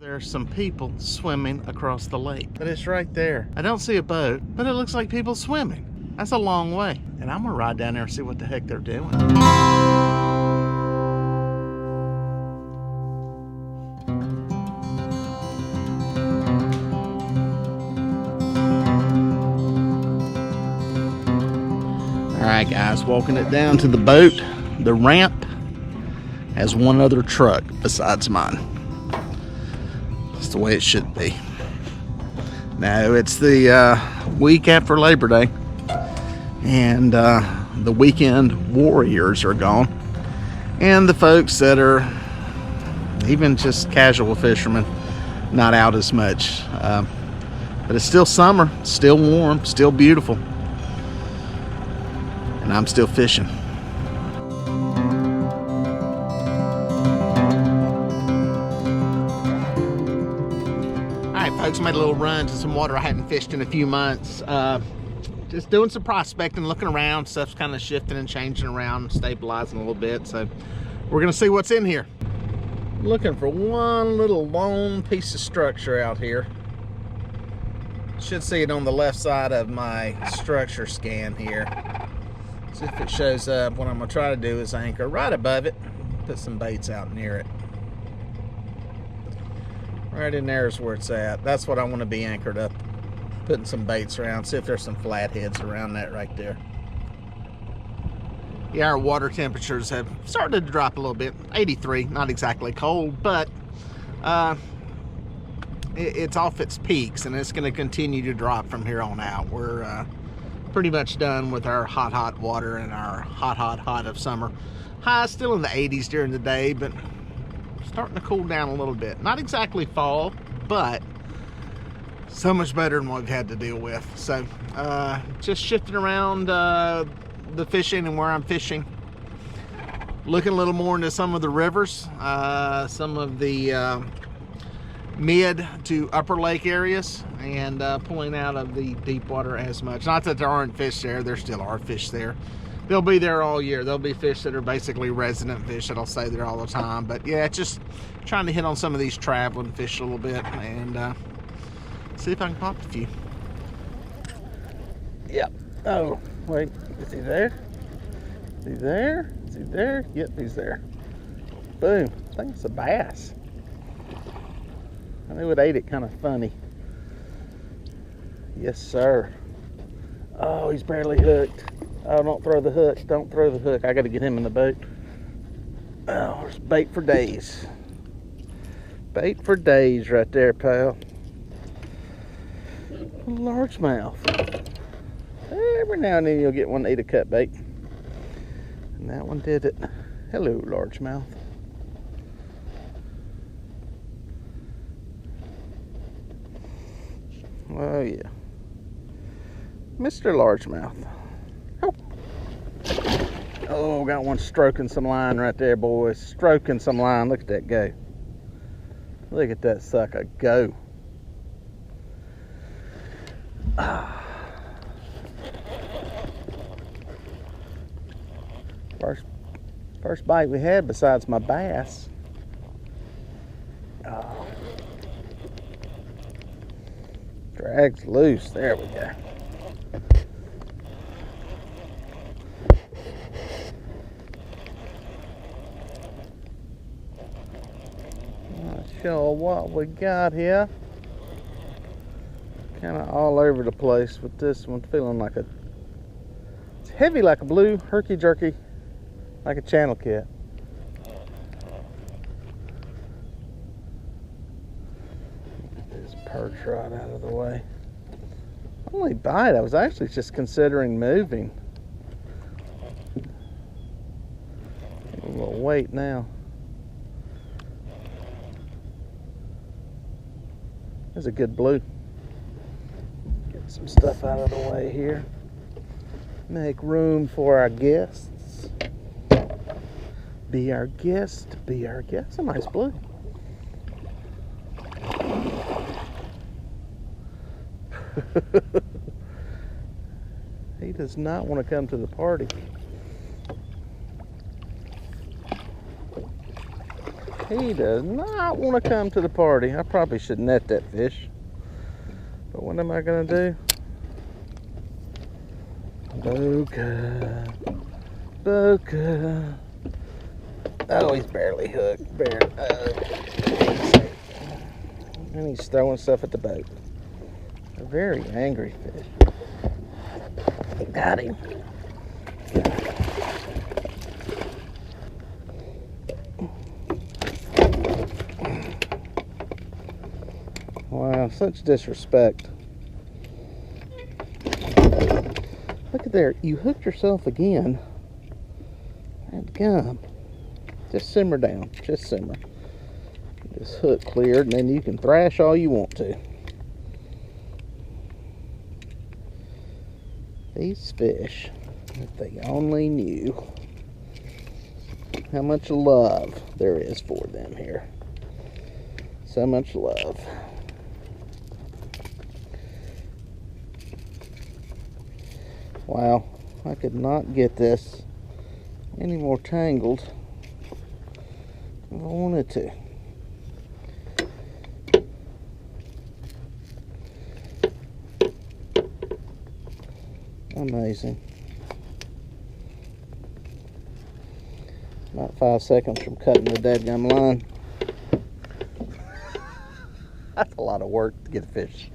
There's some people swimming across the lake, but it's right there. I don't see a boat, but it looks like people swimming. That's a long way. And I'm gonna ride down there and see what the heck they're doing. All right, guys, walking it down to the boat. The ramp has one other truck besides mine. That's the way it should be. Now, it's the week after Labor Day, and the weekend warriors are gone. And the folks that are even just casual fishermen, not out as much. But it's still summer, still warm, still beautiful. And I'm still fishing. Alright folks, made a little run to some water I hadn't fished in a few months. Just doing some prospecting, looking around. Stuff's kind of shifting and changing around, stabilizing a little bit. So we're gonna see what's in here. Looking for one little lone piece of structure out here. Should see it on the left side of my structure scan here. See if it shows up. What I'm gonna try to do is anchor right above it, put some baits out near it. Right in there is where it's at. That's what I want to be anchored up. Putting some baits around, see if there's some flatheads around that right there. Yeah, our water temperatures have started to drop a little bit. 83, not exactly cold, but it's off its peaks, and it's going to continue to drop from here on out. We're pretty much done with our hot water and our hot of summer. Highs still in the 80s during the day, but starting to cool down a little bit. Not exactly fall, but so much better than what we've had to deal with. So just shifting around the fishing and where I'm fishing. Looking a little more into some of the rivers, some of the mid to upper lake areas, and pulling out of the deep water as much. Not that there aren't fish there, there still are fish there. They'll be there all year. There'll be fish that are basically resident fish that'll stay there all the time. But yeah, just trying to hit on some of these traveling fish a little bit and see if I can pop a few. Yep. Oh, wait, is he there? Is he there? Is he there? Yep, he's there. Boom. I think it's a bass. I knew it ate it kind of funny. Yes, sir. Oh, he's barely hooked. Oh, don't throw the hook. Don't throw the hook. I got to get him in the boat. Oh, there's bait for days. Bait for days right there, pal. Largemouth. Every now and then you'll get one to eat a cut bait. And that one did it. Hello, largemouth. Oh, yeah. Mr. Largemouth. Oh, got one stroking some line right there, boys. Stroking some line. Look at that go. Look at that sucker go. First bite we had besides my bass. Oh. Drags loose. There we go. Not sure what we got here. Kind of all over the place with this one, feeling like it's heavy like a blue herky jerky, like a channel cat. This perch right out of the way. Only bite, I was actually just considering moving. A little weight now. There's a good blue. Get some stuff out of the way here. Make room for our guests. Be our guest, be our guest. A nice blue. He does not want to come to the party. He does not want to come to the party. I probably should net that fish. But what am I going to do? Boca. Boca. Oh, he's barely hooked. Barely. And he's throwing stuff at the boat. A very angry fish. Got him. Wow, such disrespect. Look at there, you hooked yourself again. And gum. Just simmer down, just simmer. This hook cleared, and then you can thrash all you want to. These fish, if they only knew how much love there is for them here. So much love. Wow, I could not get this any more tangled if I wanted to. Amazing. About 5 seconds from cutting the dadgum line. That's a lot of work to get a fish.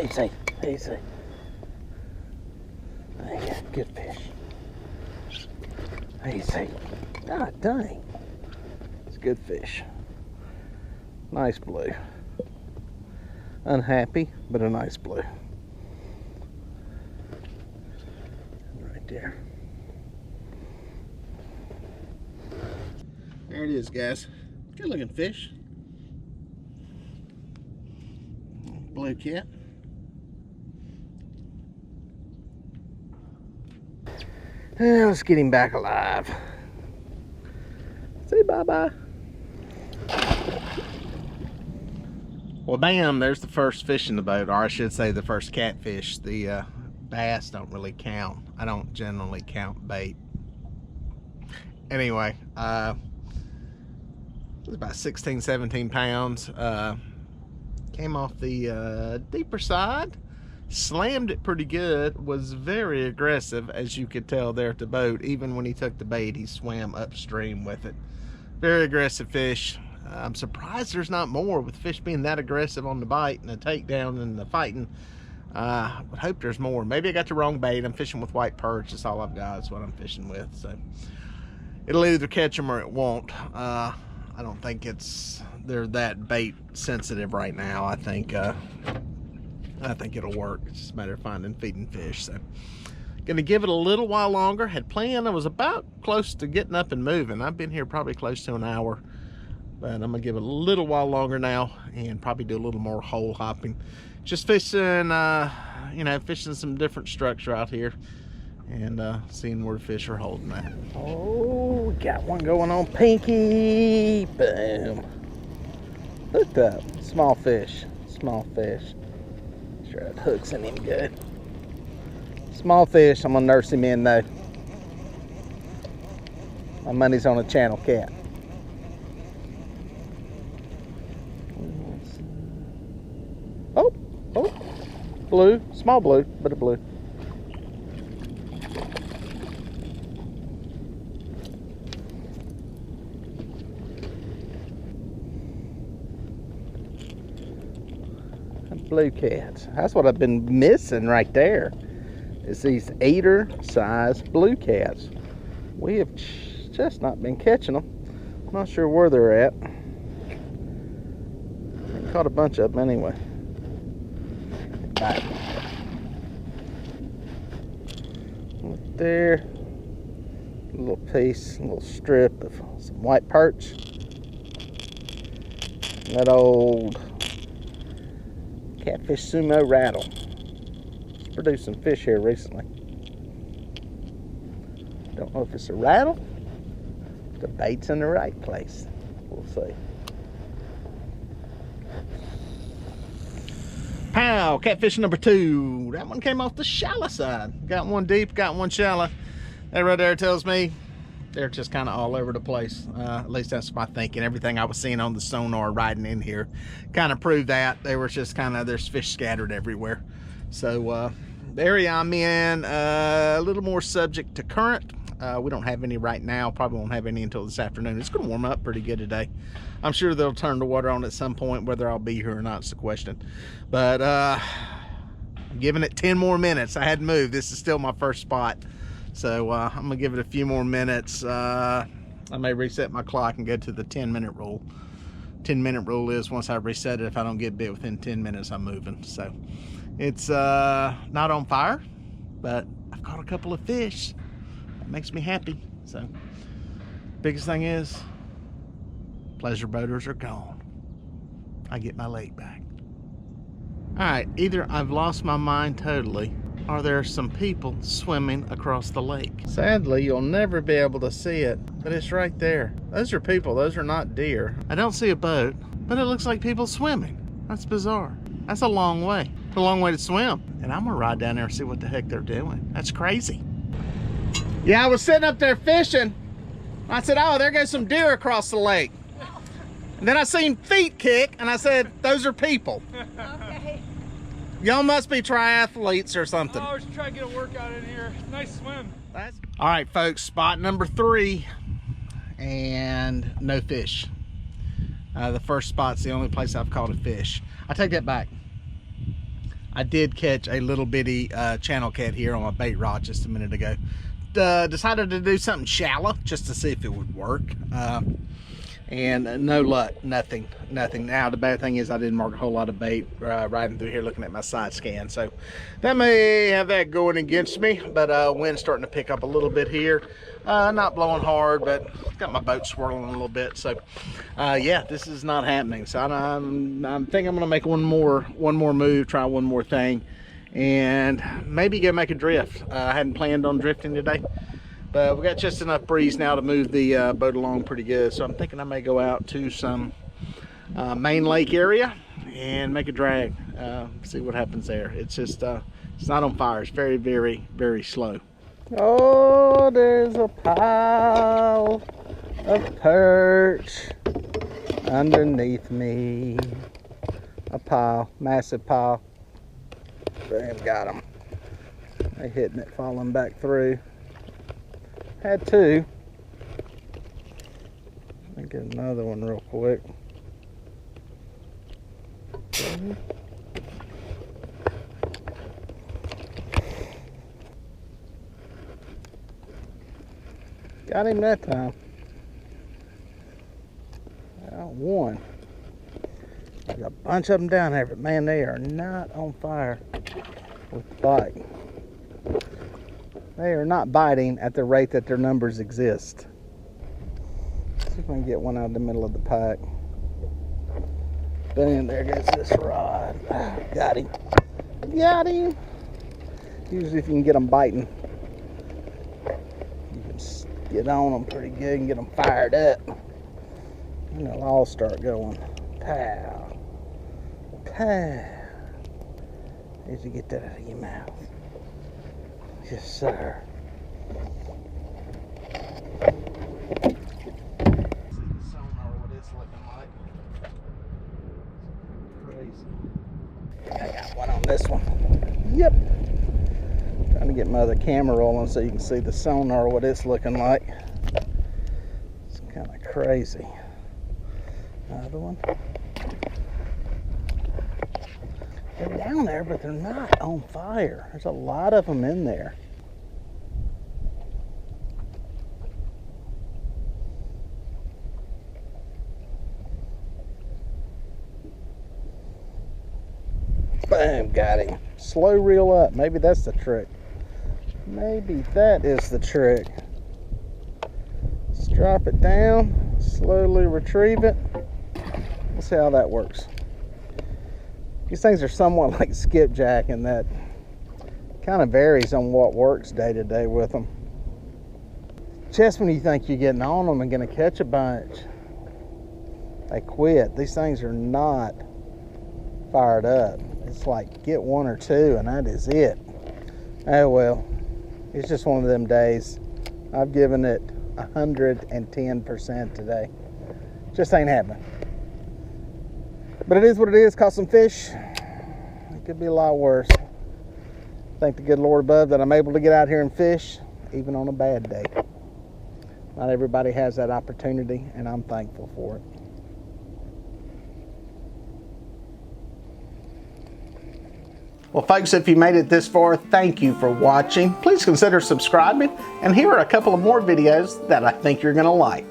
Easy, easy. Good fish. Easy. God dang. It's a good fish. Nice blue. Unhappy, but a nice blue. Right there. There it is, guys. Good looking fish. Blue cat. Let's get him back alive. Say bye-bye. Well, bam, there's the first fish in the boat, or I should say the first catfish. The bass don't really count. I don't generally count bait. Anyway, it was about 16, 17 pounds. Came off the deeper side. Slammed it pretty good, was very aggressive, as you could tell there at the boat. Even when he took the bait, he swam upstream with it. Very aggressive fish. I'm surprised there's not more, with fish being that aggressive on the bite and the takedown and the fighting. I would hope there's more. Maybe I got the wrong bait. I'm fishing with white perch. That's all I've got. That's what I'm fishing with. So it'll either catch them or it won't. I don't think they're that bait sensitive right now. I think it'll work. It's just a matter of finding feeding fish. So gonna give it a little while longer. Had planned, I was about close to getting up and moving. I've been here probably close to an hour, but I'm gonna give it a little while longer now and probably do a little more hole hopping. Just fishing, fishing some different structure out here and seeing where the fish are holding at. Oh, we got one going on pinky. Boom. Hooked up. Small fish. Small fish. Sure that hook's in him good. Small fish. I'm gonna nurse him in though. My money's on a channel cat. Oh, blue, small blue, but a blue. Blue cats. That's what I've been missing right there. Is these 8er size blue cats. We have just not been catching them. I'm not sure where they're at. I caught a bunch of them anyway. Right there, a little piece, a little strip of some white perch. That old catfish sumo rattle. It's produced some fish here recently. Don't know if it's a rattle. The bait's in the right place. We'll see. Pow! Catfish number 2. That one came off the shallow side. Got one deep, got one shallow. That right there tells me They're just kind of all over the place. At least that's my thinking. Everything I was seeing on the sonar riding in here kind of proved that. They were just kind of, there's fish scattered everywhere. So the area I'm in, a little more subject to current. We don't have any right now. Probably won't have any until this afternoon. It's going to warm up pretty good today. I'm sure they'll turn the water on at some point. Whether I'll be here or not is the question. But I'm giving it 10 more minutes. I hadn't moved. This is still my first spot. So I'm going to give it a few more minutes. I may reset my clock and go to the 10-minute rule. 10-minute rule is once I reset it, if I don't get bit within 10 minutes, I'm moving. So it's not on fire, but I've caught a couple of fish. That makes me happy. So biggest thing is pleasure boaters are gone. I get my lake back. All right, either I've lost my mind totally, or there are some people swimming across the lake. Sadly, you'll never be able to see it, but it's right there. Those are people, those are not deer. I don't see a boat, but it looks like people swimming. That's bizarre. That's a long way. It's a long way to swim. And I'm gonna ride down there and see what the heck they're doing. That's crazy. Yeah, I was sitting up there fishing. I said, oh, there goes some deer across the lake. And then I seen feet kick, and I said, those are people. Okay. Y'all must be triathletes or something. I was trying to get a workout in here. Nice swim. All right, folks, spot number 3, and no fish. The first spot's the only place I've caught a fish. I take that back. I did catch a little bitty channel cat here on my bait rod just a minute ago. Decided to do something shallow just to see if it would work. And no luck, nothing. Now the bad thing is I didn't mark a whole lot of bait riding through here looking at my side scan, so that may have that going against me. But wind's starting to pick up a little bit here, not blowing hard, but got my boat swirling a little bit. So yeah, this is not happening. So I'm thinking I'm gonna make one more move, try one more thing, and maybe go make a drift. I hadn't planned on drifting today, but we got just enough breeze now to move the boat along pretty good. So I'm thinking I may go out to some main lake area and make a drag, see what happens there. It's just it's not on fire. It's very, very, very slow. Oh, there's a pile of perch underneath me. A pile, massive pile. Boom, got them. They hitting it, falling back through. Had 2. Let me get another one real quick. Got him that time. Got one. There's a bunch of them down there, but man, they are not on fire with bite. They are not biting at the rate that their numbers exist. Let's see if I can get one out of the middle of the pack. Boom, there goes this rod. Got him. Got him. Usually if you can get them biting, you can get on them pretty good and get them fired up. And they'll all start going. Pow. Pow. Did you get that out of your mouth? Yes, sir. I got one on this one. Yep. Trying to get my other camera rolling so you can see the sonar, what it's looking like. It's kind of crazy. Another one. They're down there, but they're not on fire. There's a lot of them in there. Boom, got him. Slow reel up. Maybe that's the trick. Maybe that is the trick. Just drop it down, slowly retrieve it. We'll see how that works. These things are somewhat like skipjack in that kind of varies on what works day to day with them. Just when you think you're getting on them and going to catch a bunch, they quit. These things are not fired up. It's like get 1 or 2 and that is it. Oh well, it's just one of them days. I've given it 110% today. Just ain't happening. But it is what it is. Caught some fish. It could be a lot worse. Thank the good Lord above that I'm able to get out here and fish, even on a bad day. Not everybody has that opportunity, and I'm thankful for it. Well, folks, if you made it this far, thank you for watching. Please consider subscribing, and here are a couple of more videos that I think you're going to like.